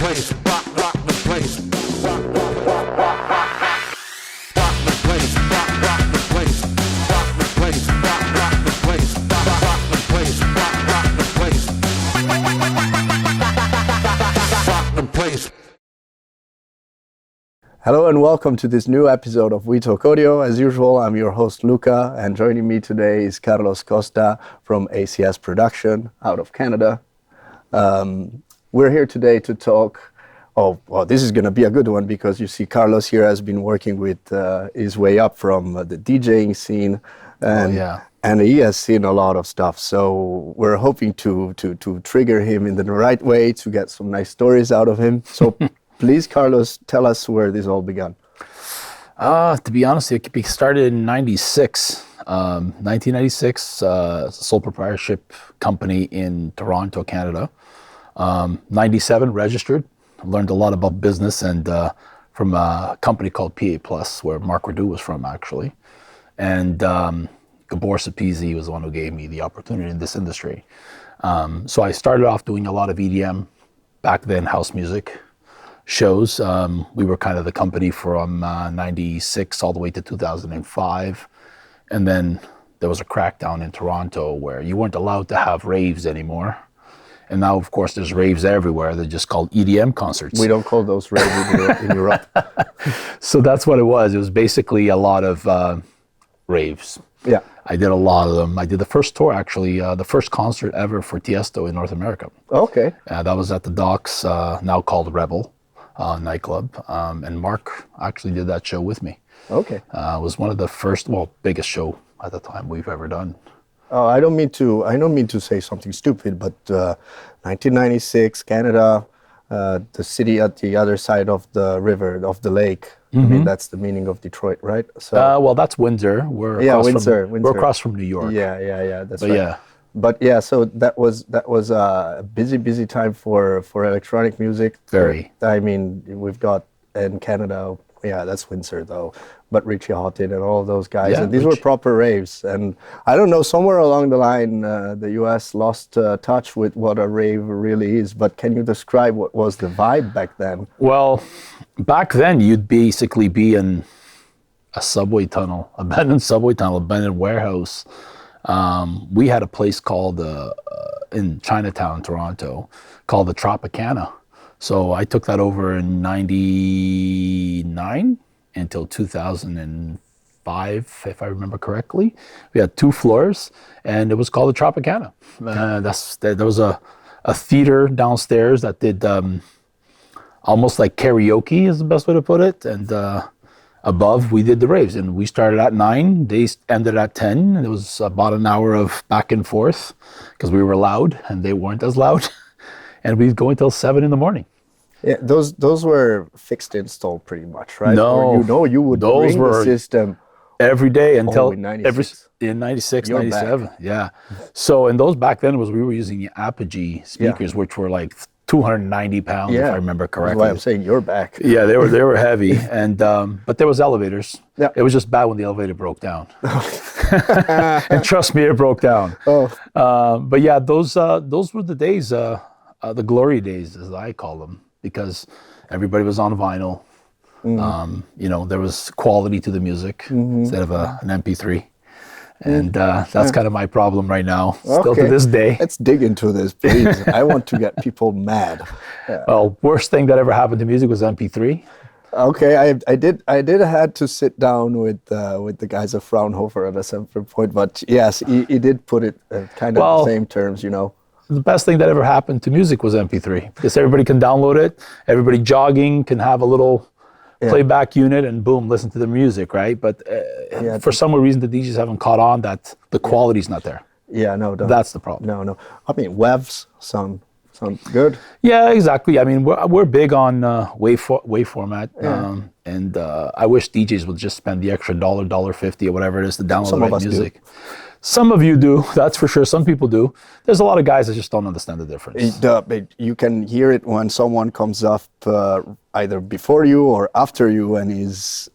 place, rock the place, rock the place, rock the place, rock the place, rock the place, rock the place, rock the place, rock the place. Hello and welcome to this new episode of We Talk Audio. As usual, I'm your host Luca, and joining me today is Carlos Costa from ACS Production out of Canada. We're here today to talk. This is going to be a good one because you see Carlos here has been working with his way up from the DJing scene, and he has seen a lot of stuff. So we're hoping to trigger him in the right way to get some nice stories out of him. So please, Carlos, tell us where this all began. To be honest, it started in 1996, sole proprietorship company in Toronto, Canada. 97, registered, learned a lot about business and from a company called PA Plus, where Mark Radu was from, actually. And Gabor Sapizi was the one who gave me the opportunity in this industry. So I started off doing a lot of EDM, back then house music shows. We were kind of the company from 96 all the way to 2005. And then there was a crackdown in Toronto where you weren't allowed to have raves anymore. And now, of course, there's raves everywhere. They're just called EDM concerts. We don't call those raves in Europe. So that's what it was. It was basically a lot of raves. Yeah. I did a lot of them. I did the first tour, actually, the first concert ever for Tiesto in North America. Okay. That was at the Docks, now called Rebel nightclub. And Mark actually did that show with me. Okay. It was one of the first, biggest show at the time we've ever done. I don't mean to say something stupid, but 1996, Canada, the city at the other side of the river, of the lake. Mm-hmm. I mean, that's the meaning of Detroit, right? So. That's Windsor. We're across from New York. Yeah. That's right. Yeah. But yeah, so that was a busy time for electronic music. Very. I mean, we've got in Canada. Yeah, that's Windsor though. But Richie Houghton and all those guys, and these were proper raves. And I don't know, somewhere along the line, the U.S. lost touch with what a rave really is. But can you describe what was the vibe back then? Well, back then you'd basically be in a subway tunnel, abandoned warehouse. We had a place called in Chinatown, Toronto, called the Tropicana. So I took that over in 99 until 2005, if I remember correctly. We had 2 floors, and it was called the Tropicana. There was a theater downstairs that did almost like karaoke is the best way to put it. And above, we did the raves. And we started at 9, they ended at 10. And it was about an hour of back and forth because we were loud and they weren't as loud. And we'd go until 7 in the morning. Yeah, those were fixed install pretty much, right? No, or you would bring the system every day until in 96. In 96, 97. Yeah. So and those back then we were using the Apogee speakers, which were like 290 pounds, if I remember correctly. That's why I'm saying you're back. Yeah, they were heavy, and but there was elevators. Yeah. It was just bad when the elevator broke down. And trust me, it broke down. But yeah, those were the days, the glory days, as I call them, because everybody was on vinyl. Mm-hmm. There was quality to the music instead of an MP3. And that's kind of my problem right now, still to this day. Let's dig into this, please. I want to get people mad. Yeah. Well, worst thing that ever happened to music was MP3. Okay, I did had to sit down with the guys of Fraunhofer at a certain point, but yes, he did put it kind of the same terms, The best thing that ever happened to music was MP3 because everybody can download it. Everybody jogging can have a little playback unit and boom, listen to the music, right? But for some reason, the DJs haven't caught on that the quality's not there. Yeah, no. That's the problem. No. I mean, WAVs sound good. Yeah, exactly. I mean, we're big on wave format, and I wish DJs would just spend the extra $1.50 or whatever it is to download the right music. Do. Some of you do, that's for sure. Some people do. There's a lot of guys that just don't understand the difference. You can hear it when someone comes up either before you or after you, and is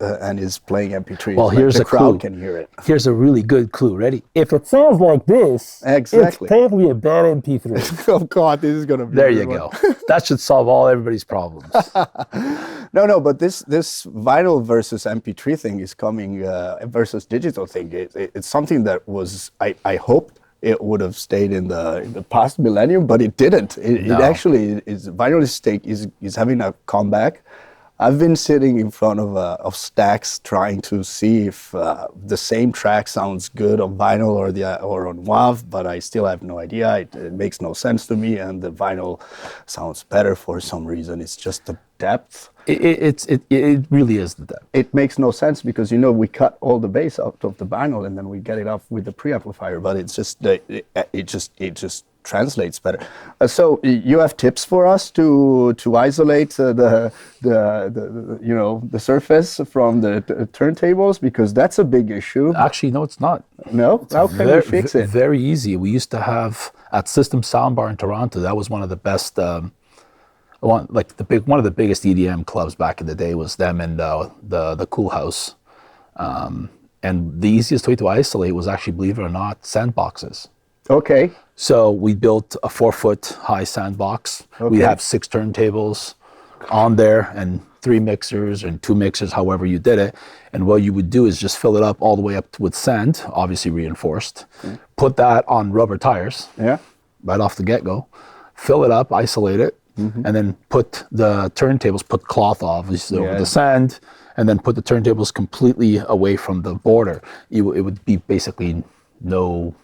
playing MP3s. Well, Like, here's the a crowd clue. can hear it. Here's a really good clue. Ready? If it sounds like this, Exactly. it's probably a bad MP3. Oh God, this is gonna be. There a you good go. one. That should solve all everybody's problems. No, but this vinyl versus MP3 thing is coming versus digital thing. It's something that was I hoped it would have stayed in the past millennium, but it didn't. It No. actually is. Vinyl is having a comeback. I've been sitting in front of stacks trying to see if the same track sounds good on vinyl or on WAV, but I still have no idea. It makes no sense to me, and the vinyl sounds better for some reason. It's just the depth. It really is the depth. It makes no sense because we cut all the bass out of the vinyl and then we get it off with the preamplifier, but it's just it just translates better. So you have tips for us to isolate the surface from the turntables, because that's a big issue. Actually, no, it's not. No, how can we fix it? Very easy. We used to have at System Soundbar in Toronto. That was one of the best. One of the biggest EDM clubs back in the day was them and the Cool House. And the easiest way to isolate was actually, believe it or not, sandboxes. Okay. So we built a 4-foot high sandbox. We Okay. have 6 turntables on there and 3 mixers and 2 mixers, however you did it. And what you would do is just fill it up all the way up with sand, obviously reinforced. Put that on rubber tires Yeah. right off the get-go. Fill it up, isolate it, and then put the turntables, put cloth obviously over the sand, and then put the turntables completely away from the border. It would be basically no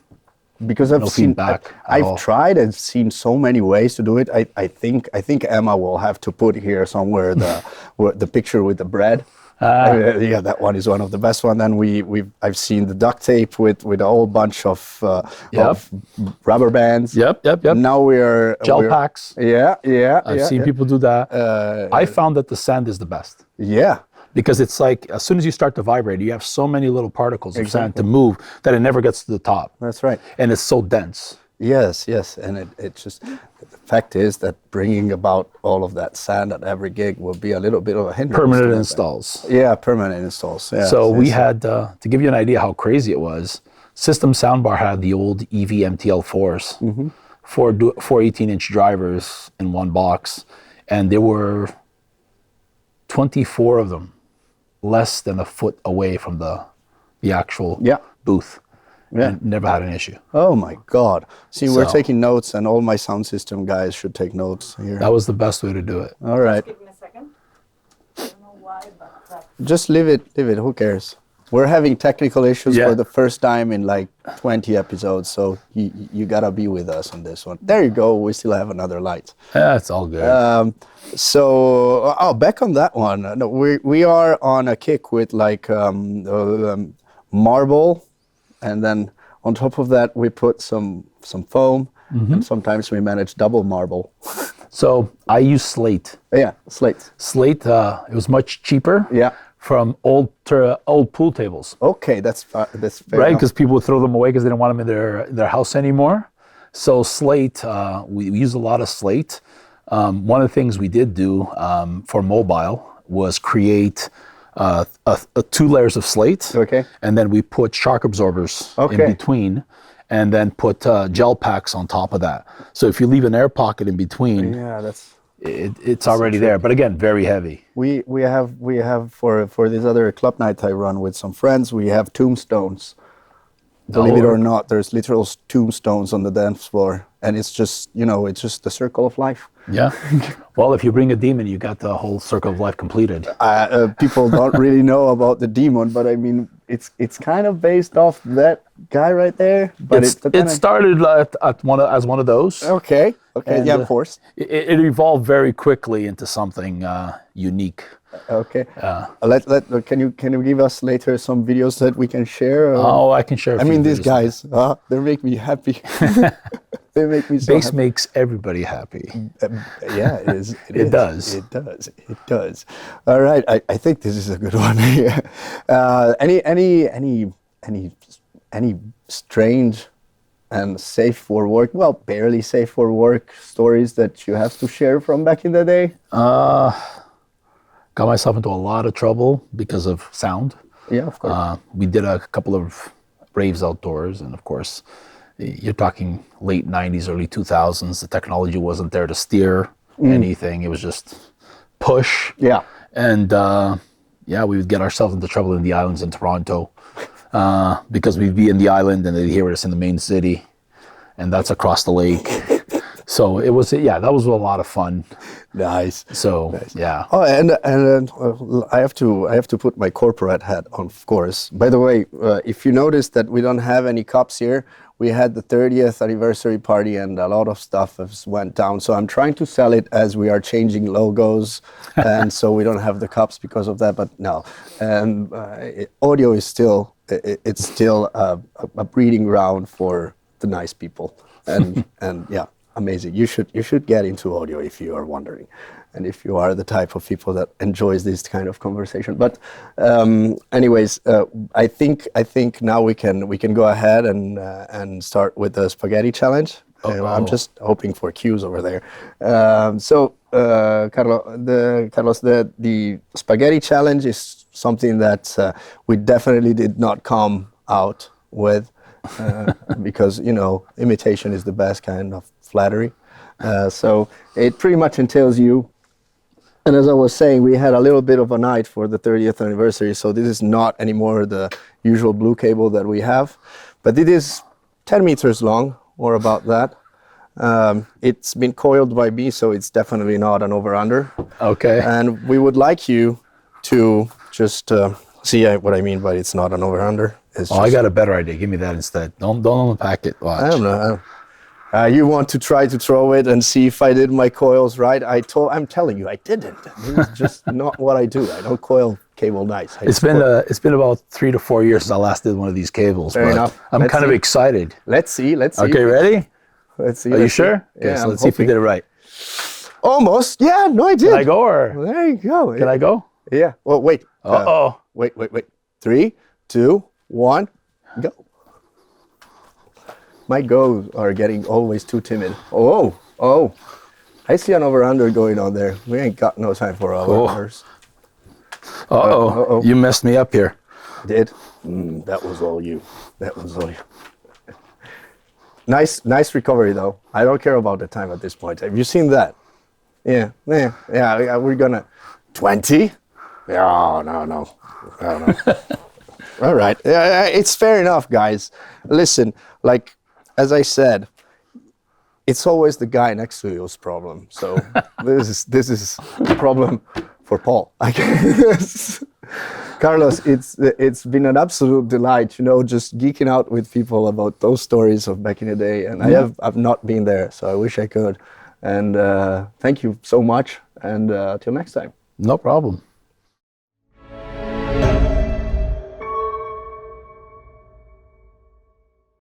Because I've seen, feedback at I've all. tried and seen so many ways to do it. I think Emma will have to put here somewhere the picture with the bread. Yeah, that one is one of the best one. Then I've seen the duct tape with a whole bunch of rubber bands. Yep. Now we're Gel packs. Yeah. I've seen people do that. I found that the sand is the best. Yeah. Because it's like, as soon as you start to vibrate, you have so many little particles of sand to move that it never gets to the top. That's right. And it's so dense. Yes, and it just, the fact is that bringing about all of that sand at every gig will be a little bit of a hindrance. Permanent to that. installs. Yeah, permanent installs. Yeah. So we Yes. had, to give you an idea how crazy it was, System Soundbar had the old EV MTL4s, four 18-inch drivers in one box, and there were 24 of them, less than a foot away from the actual booth. Yeah. And never had an issue. Oh my God. See, we're So- taking notes, and all my sound system guys should take notes here. That was the best way to do it. All right. Give me a second. I don't know why, but Just leave it. Who cares? We're having technical issues Yeah. for the first time in like 20 episodes, so you gotta be with us on this one. There you go. We still have another light. Yeah, it's all good. So, back on that one. No, we are on a kick with like marble, and then on top of that we put some foam, and sometimes we manage double marble. So I use slate. Yeah, slates. Slate, it was much cheaper. Yeah. From old pool tables, Okay, that's fair right? enough. Because people would throw them away because they didn't want them in their house anymore. So slate, we use a lot of slate. One of the things we did do for mobile was create 2 layers of slate. Okay. And then we put shock absorbers Okay. in between, and then put gel packs on top of that. So if you leave an air pocket in between, Yeah, that's. it's already there. But again, very heavy. We have for this other club night I run with some friends. We have tombstones. Believe it or not, there's literal tombstones on the dance floor, and it's just it's just the circle of life. Yeah. Well, if you bring a demon, you got the whole circle of life completed. People don't really know about the demon, but I mean it's kind of based off that guy right there. But It started as one of those. Okay. And, Yeah, of course. It evolved very quickly into something unique. Okay. Can you give us later some videos that we can share? Oh, I can share. A I few mean, these videos. guys, they make me happy. They make me so Bass happy. makes everybody happy. Yeah, it is. It does. It does. It does. All right. I think this is a good one. Any strange and safe for work, well, barely safe for work stories that you have to share from back in the day? got myself into a lot of trouble because of sound. Yeah, of course. We did a couple of raves outdoors, and of course, you're talking late 90s, early 2000s. The technology wasn't there to steer anything. It was just push. Yeah. And yeah, we would get ourselves into trouble in the islands in Toronto because we'd be in the island and they'd hear us in the main city, and that's across the lake. So it was, yeah, that was a lot of fun. Nice. So Nice. yeah. Oh, and I have to put my corporate hat on, of course. By the way, if you notice that we don't have any cups here, we had the 30th anniversary party and a lot of stuff has went down. So I'm trying to sell it as we are changing logos, and so we don't have the cups because of that. But no, audio is still it's still a breeding ground for the nice people, and yeah. Amazing. You should get into audio if you are wondering, and if you are the type of people that enjoys this kind of conversation. But anyways, I think now we can go ahead and start with the spaghetti challenge. I'm just hoping for cues over there. Carlos, the spaghetti challenge is something that we definitely did not come out with. Because imitation is the best kind of flattery. So it pretty much entails you. And as I was saying, we had a little bit of a night for the 30th anniversary. So this is not anymore the usual blue cable that we have, but it is 10 meters long, or about that. It's been coiled by me, so it's definitely not an over-under. Okay. And we would like you to just see what I mean by it's not an over-under. I got a better idea. Give me that instead. Don't unpack it. Watch. I don't know. You want to try to throw it and see if I did my coils right? I'm telling you, I didn't. It's just not what I do. I don't coil cable nice. It's been about 3 to 4 years since I last did one of these cables. Fair enough. I'm Let's kind of see. excited. Let's see. Okay, ready? Let's see. Are you let's see. sure? Okay, Yeah, so I'm let's see if we hoping. did it right. Almost. Yeah, no, I did. Can I go or Well, there you go. can I go? Yeah. Well, wait. Uh-oh. Wait. 3, 2, 1, go. My goes are getting always too timid. Oh. I see an over-under going on there. We ain't got no time for over-unders. Uh-oh. You messed me up here. Did? That was all you. Nice recovery, though. I don't care about the time at this point. Have you seen that? Yeah. We're gonna 20. Oh, no. All right. It's fair enough, guys. Listen, like as I said, it's always the guy next to you's problem. So this is a problem for Paul, I guess. Carlos, it's been an absolute delight, just geeking out with people about those stories of back in the day. And I've not been there, so I wish I could. And thank you so much. And till next time. No problem.